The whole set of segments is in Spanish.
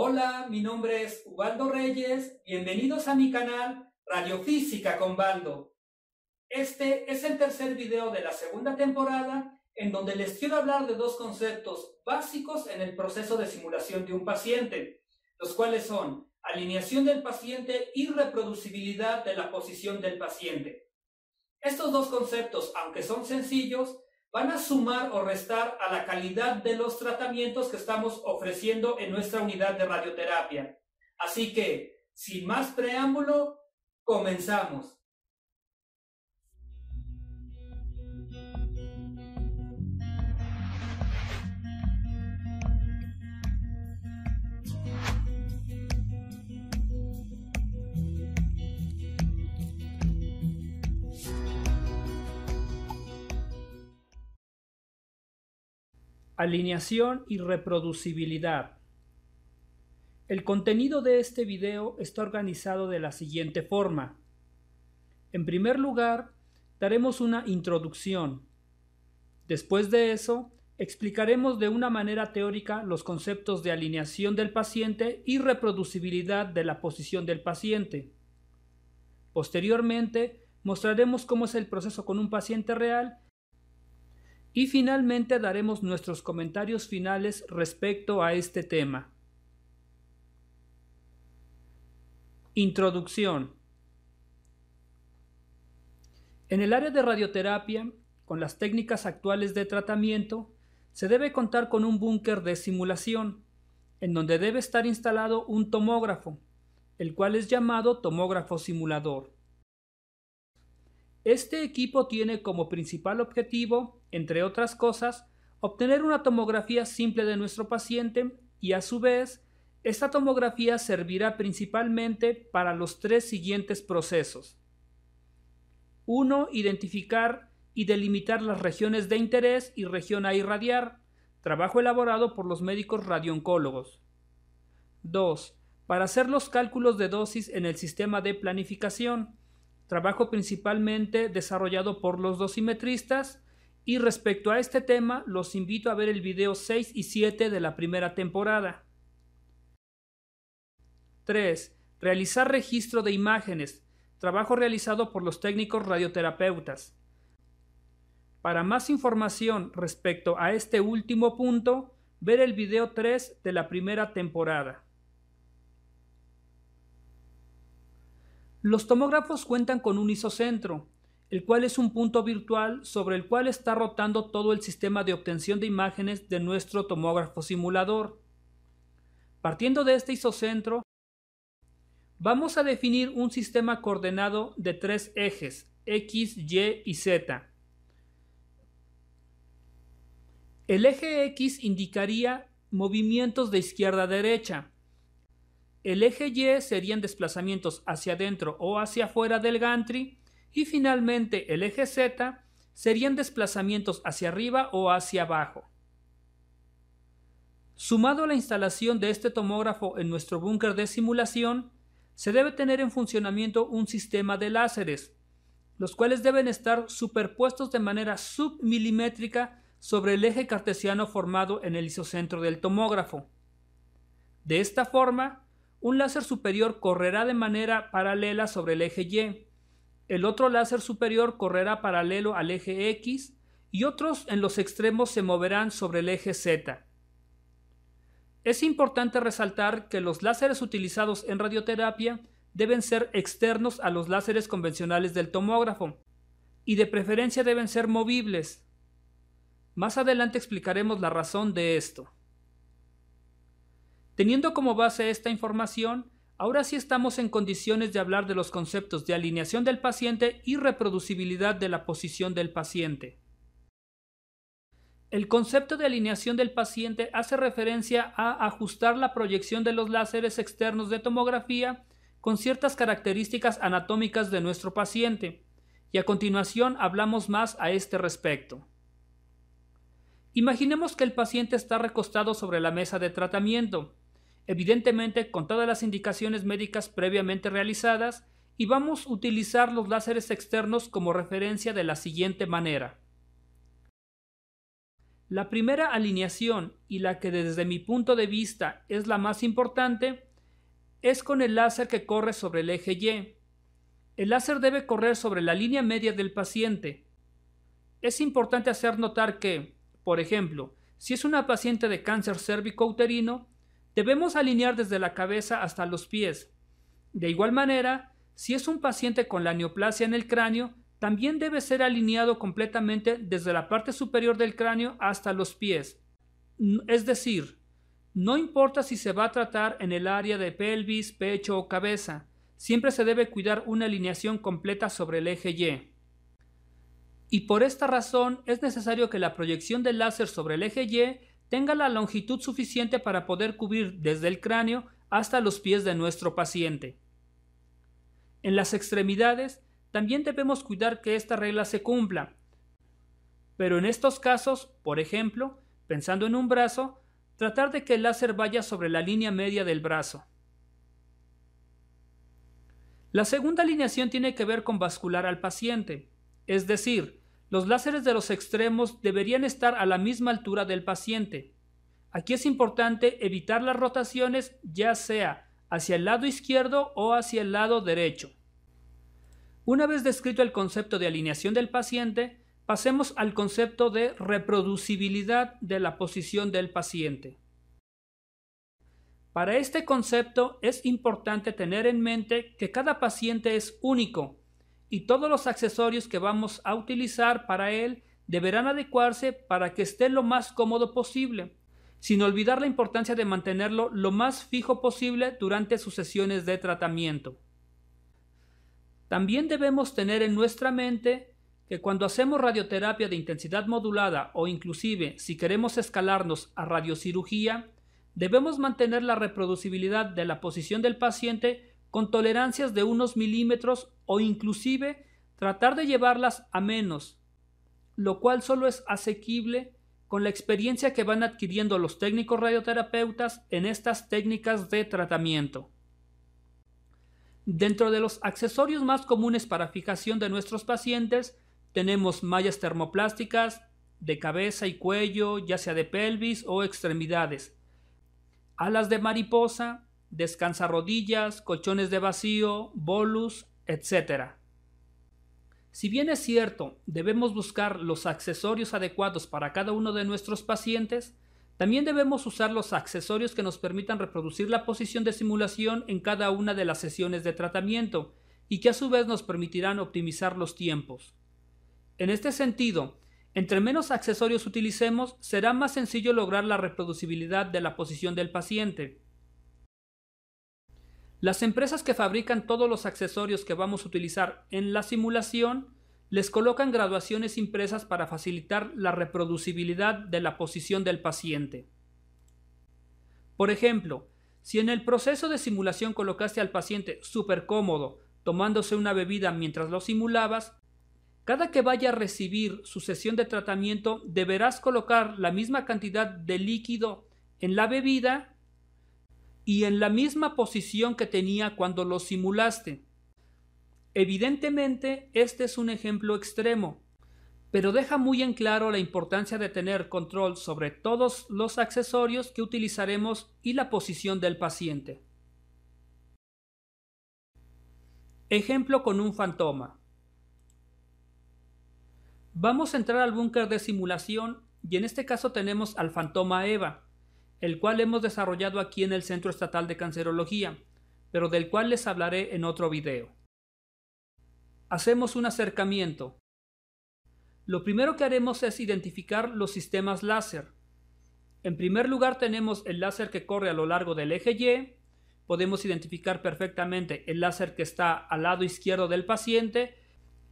Hola, mi nombre es Ubaldo Reyes, bienvenidos a mi canal Radiofísica con Baldo. Este es el tercer video de la segunda temporada en donde les quiero hablar de dos conceptos básicos en el proceso de simulación de un paciente, los cuales son alineación del paciente y reproducibilidad de la posición del paciente. Estos dos conceptos, aunque son sencillos, van a sumar o restar a la calidad de los tratamientos que estamos ofreciendo en nuestra unidad de radioterapia. Así que, sin más preámbulo, comenzamos. Alineación y reproducibilidad. El contenido de este video está organizado de la siguiente forma. En primer lugar, daremos una introducción. Después de eso, explicaremos de una manera teórica los conceptos de alineación del paciente y reproducibilidad de la posición del paciente. Posteriormente, mostraremos cómo es el proceso con un paciente real y finalmente daremos nuestros comentarios finales respecto a este tema. Introducción. En el área de radioterapia, con las técnicas actuales de tratamiento, se debe contar con un búnker de simulación, en donde debe estar instalado un tomógrafo, el cual es llamado tomógrafo simulador. Este equipo tiene como principal objetivo, entre otras cosas, obtener una tomografía simple de nuestro paciente y a su vez, esta tomografía servirá principalmente para los tres siguientes procesos. 1. Identificar y delimitar las regiones de interés y región a irradiar, trabajo elaborado por los médicos radiooncólogos. 2. Para hacer los cálculos de dosis en el sistema de planificación, trabajo principalmente desarrollado por los dosimetristas, y respecto a este tema los invito a ver el video 6 y 7 de la primera temporada. 3. Realizar registro de imágenes, trabajo realizado por los técnicos radioterapeutas. Para más información respecto a este último punto, ver el video 3 de la primera temporada. Los tomógrafos cuentan con un isocentro, el cual es un punto virtual sobre el cual está rotando todo el sistema de obtención de imágenes de nuestro tomógrafo simulador. Partiendo de este isocentro, vamos a definir un sistema coordenado de tres ejes, X, Y y Z. El eje X indicaría movimientos de izquierda a derecha. El eje Y serían desplazamientos hacia adentro o hacia afuera del gantry y finalmente el eje Z serían desplazamientos hacia arriba o hacia abajo. Sumado a la instalación de este tomógrafo en nuestro búnker de simulación, se debe tener en funcionamiento un sistema de láseres, los cuales deben estar superpuestos de manera submilimétrica sobre el eje cartesiano formado en el isocentro del tomógrafo. De esta forma, un láser superior correrá de manera paralela sobre el eje Y, el otro láser superior correrá paralelo al eje X y otros en los extremos se moverán sobre el eje Z. Es importante resaltar que los láseres utilizados en radioterapia deben ser externos a los láseres convencionales del tomógrafo y de preferencia deben ser movibles. Más adelante explicaremos la razón de esto. Teniendo como base esta información, ahora sí estamos en condiciones de hablar de los conceptos de alineación del paciente y reproducibilidad de la posición del paciente. El concepto de alineación del paciente hace referencia a ajustar la proyección de los láseres externos de tomografía con ciertas características anatómicas de nuestro paciente, y a continuación hablamos más a este respecto. Imaginemos que el paciente está recostado sobre la mesa de tratamiento, evidentemente con todas las indicaciones médicas previamente realizadas, y vamos a utilizar los láseres externos como referencia de la siguiente manera. La primera alineación, y la que desde mi punto de vista es la más importante, es con el láser que corre sobre el eje Y. El láser debe correr sobre la línea media del paciente. Es importante hacer notar que, por ejemplo, si es una paciente de cáncer cérvico-uterino, debemos alinear desde la cabeza hasta los pies. De igual manera, si es un paciente con la neoplasia en el cráneo, también debe ser alineado completamente desde la parte superior del cráneo hasta los pies. Es decir, no importa si se va a tratar en el área de pelvis, pecho o cabeza, siempre se debe cuidar una alineación completa sobre el eje Y. Y por esta razón es necesario que la proyección del láser sobre el eje Y tenga la longitud suficiente para poder cubrir desde el cráneo hasta los pies de nuestro paciente. En las extremidades también debemos cuidar que esta regla se cumpla, pero en estos casos, por ejemplo, pensando en un brazo, tratar de que el láser vaya sobre la línea media del brazo. La segunda alineación tiene que ver con bascular al paciente, es decir, los láseres de los extremos deberían estar a la misma altura del paciente. Aquí es importante evitar las rotaciones, ya sea hacia el lado izquierdo o hacia el lado derecho. Una vez descrito el concepto de alineación del paciente, pasemos al concepto de reproducibilidad de la posición del paciente. Para este concepto es importante tener en mente que cada paciente es único y todos los accesorios que vamos a utilizar para él deberán adecuarse para que esté lo más cómodo posible, sin olvidar la importancia de mantenerlo lo más fijo posible durante sus sesiones de tratamiento. También debemos tener en nuestra mente que cuando hacemos radioterapia de intensidad modulada o inclusive si queremos escalarnos a radiocirugía, debemos mantener la reproducibilidad de la posición del paciente con tolerancias de unos milímetros o inclusive tratar de llevarlas a menos, lo cual solo es asequible con la experiencia que van adquiriendo los técnicos radioterapeutas en estas técnicas de tratamiento. Dentro de los accesorios más comunes para fijación de nuestros pacientes tenemos mallas termoplásticas de cabeza y cuello, ya sea de pelvis o extremidades, alas de mariposa, descansarodillas, colchones de vacío, bolus, etc. Si bien es cierto, debemos buscar los accesorios adecuados para cada uno de nuestros pacientes, también debemos usar los accesorios que nos permitan reproducir la posición de simulación en cada una de las sesiones de tratamiento y que a su vez nos permitirán optimizar los tiempos. En este sentido, entre menos accesorios utilicemos, será más sencillo lograr la reproducibilidad de la posición del paciente. Las empresas que fabrican todos los accesorios que vamos a utilizar en la simulación les colocan graduaciones impresas para facilitar la reproducibilidad de la posición del paciente. Por ejemplo, si en el proceso de simulación colocaste al paciente súper cómodo, tomándose una bebida mientras lo simulabas, cada que vaya a recibir su sesión de tratamiento deberás colocar la misma cantidad de líquido en la bebida y en la misma posición que tenía cuando lo simulaste. Evidentemente, este es un ejemplo extremo, pero deja muy en claro la importancia de tener control sobre todos los accesorios que utilizaremos y la posición del paciente. Ejemplo con un fantoma. Vamos a entrar al búnker de simulación y en este caso tenemos al fantoma EVA, el cual hemos desarrollado aquí en el Centro Estatal de Cancerología, pero del cual les hablaré en otro video. Hacemos un acercamiento. Lo primero que haremos es identificar los sistemas láser. En primer lugar tenemos el láser que corre a lo largo del eje Y. Podemos identificar perfectamente el láser que está al lado izquierdo del paciente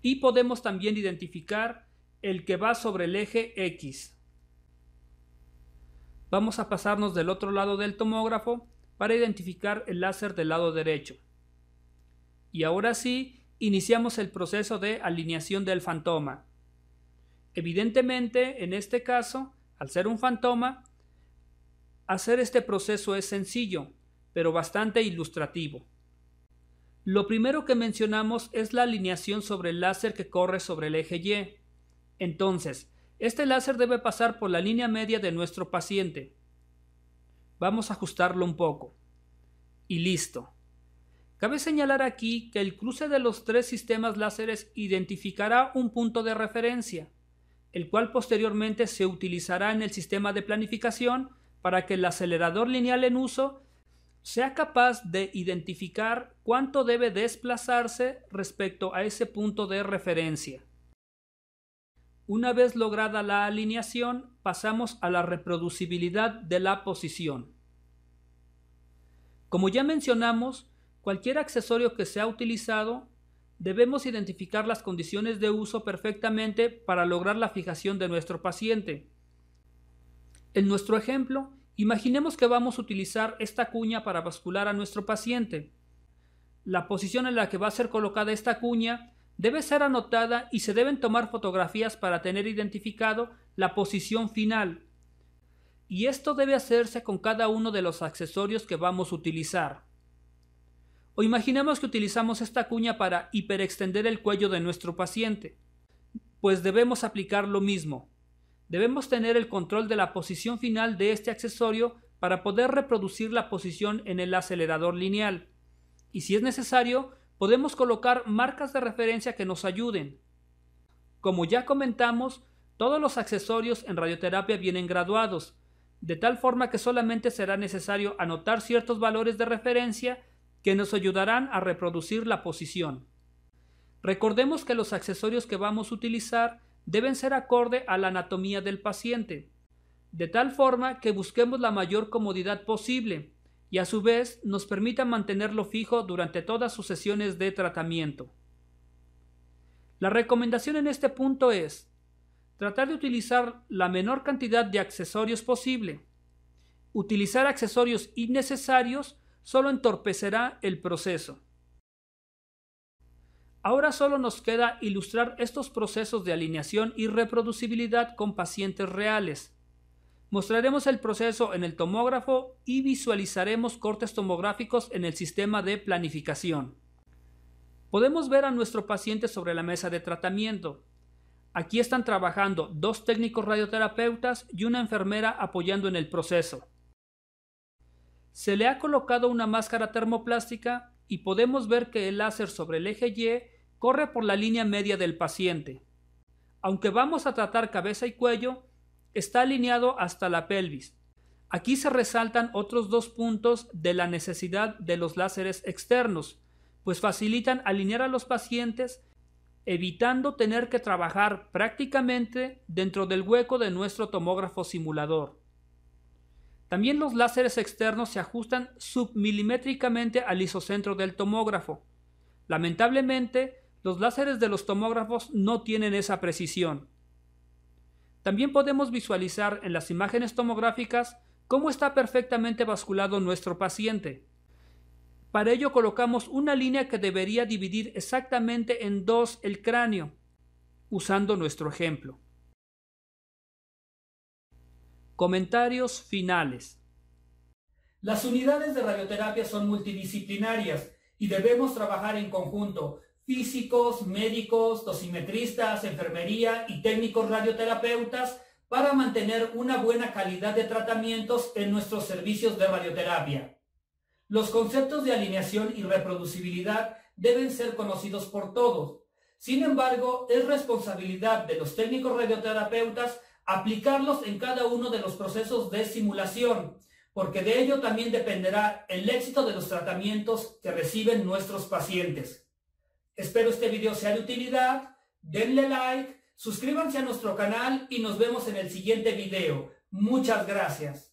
y podemos también identificar el que va sobre el eje X. Vamos a pasarnos del otro lado del tomógrafo para identificar el láser del lado derecho. Y ahora sí, iniciamos el proceso de alineación del fantoma. Evidentemente, en este caso, al ser un fantoma, hacer este proceso es sencillo, pero bastante ilustrativo. Lo primero que mencionamos es la alineación sobre el láser que corre sobre el eje Y. Entonces, Este láser debe pasar por la línea media de nuestro paciente. Vamos a ajustarlo un poco. Y listo. Cabe señalar aquí que el cruce de los tres sistemas láseres identificará un punto de referencia, el cual posteriormente se utilizará en el sistema de planificación para que el acelerador lineal en uso sea capaz de identificar cuánto debe desplazarse respecto a ese punto de referencia. Una vez lograda la alineación, pasamos a la reproducibilidad de la posición. Como ya mencionamos, cualquier accesorio que sea utilizado, debemos identificar las condiciones de uso perfectamente para lograr la fijación de nuestro paciente. En nuestro ejemplo, imaginemos que vamos a utilizar esta cuña para bascular a nuestro paciente. La posición en la que va a ser colocada esta cuña debe ser anotada y se deben tomar fotografías para tener identificado la posición final. Y esto debe hacerse con cada uno de los accesorios que vamos a utilizar. O imaginemos que utilizamos esta cuña para hiperextender el cuello de nuestro paciente. Pues debemos aplicar lo mismo. Debemos tener el control de la posición final de este accesorio para poder reproducir la posición en el acelerador lineal. Y si es necesario, podemos colocar marcas de referencia que nos ayuden. Como ya comentamos, todos los accesorios en radioterapia vienen graduados, de tal forma que solamente será necesario anotar ciertos valores de referencia que nos ayudarán a reproducir la posición. Recordemos que los accesorios que vamos a utilizar deben ser acorde a la anatomía del paciente, de tal forma que busquemos la mayor comodidad posible y a su vez nos permita mantenerlo fijo durante todas sus sesiones de tratamiento. La recomendación en este punto es tratar de utilizar la menor cantidad de accesorios posible. Utilizar accesorios innecesarios solo entorpecerá el proceso. Ahora solo nos queda ilustrar estos procesos de alineación y reproducibilidad con pacientes reales. Mostraremos el proceso en el tomógrafo y visualizaremos cortes tomográficos en el sistema de planificación. Podemos ver a nuestro paciente sobre la mesa de tratamiento. Aquí están trabajando dos técnicos radioterapeutas y una enfermera apoyando en el proceso. Se le ha colocado una máscara termoplástica y podemos ver que el láser sobre el eje Y corre por la línea media del paciente. Aunque vamos a tratar cabeza y cuello, está alineado hasta la pelvis. Aquí se resaltan otros dos puntos de la necesidad de los láseres externos, pues facilitan alinear a los pacientes, evitando tener que trabajar prácticamente dentro del hueco de nuestro tomógrafo simulador. También los láseres externos se ajustan submilimétricamente al isocentro del tomógrafo. Lamentablemente, los láseres de los tomógrafos no tienen esa precisión. También podemos visualizar en las imágenes tomográficas cómo está perfectamente basculado nuestro paciente. Para ello colocamos una línea que debería dividir exactamente en dos el cráneo, usando nuestro ejemplo. Comentarios finales. Las unidades de radioterapia son multidisciplinarias y debemos trabajar en conjunto. Físicos, médicos, dosimetristas, enfermería y técnicos radioterapeutas para mantener una buena calidad de tratamientos en nuestros servicios de radioterapia. Los conceptos de alineación y reproducibilidad deben ser conocidos por todos. Sin embargo, es responsabilidad de los técnicos radioterapeutas aplicarlos en cada uno de los procesos de simulación, porque de ello también dependerá el éxito de los tratamientos que reciben nuestros pacientes. Espero este video sea de utilidad, denle like, suscríbanse a nuestro canal y nos vemos en el siguiente video. Muchas gracias.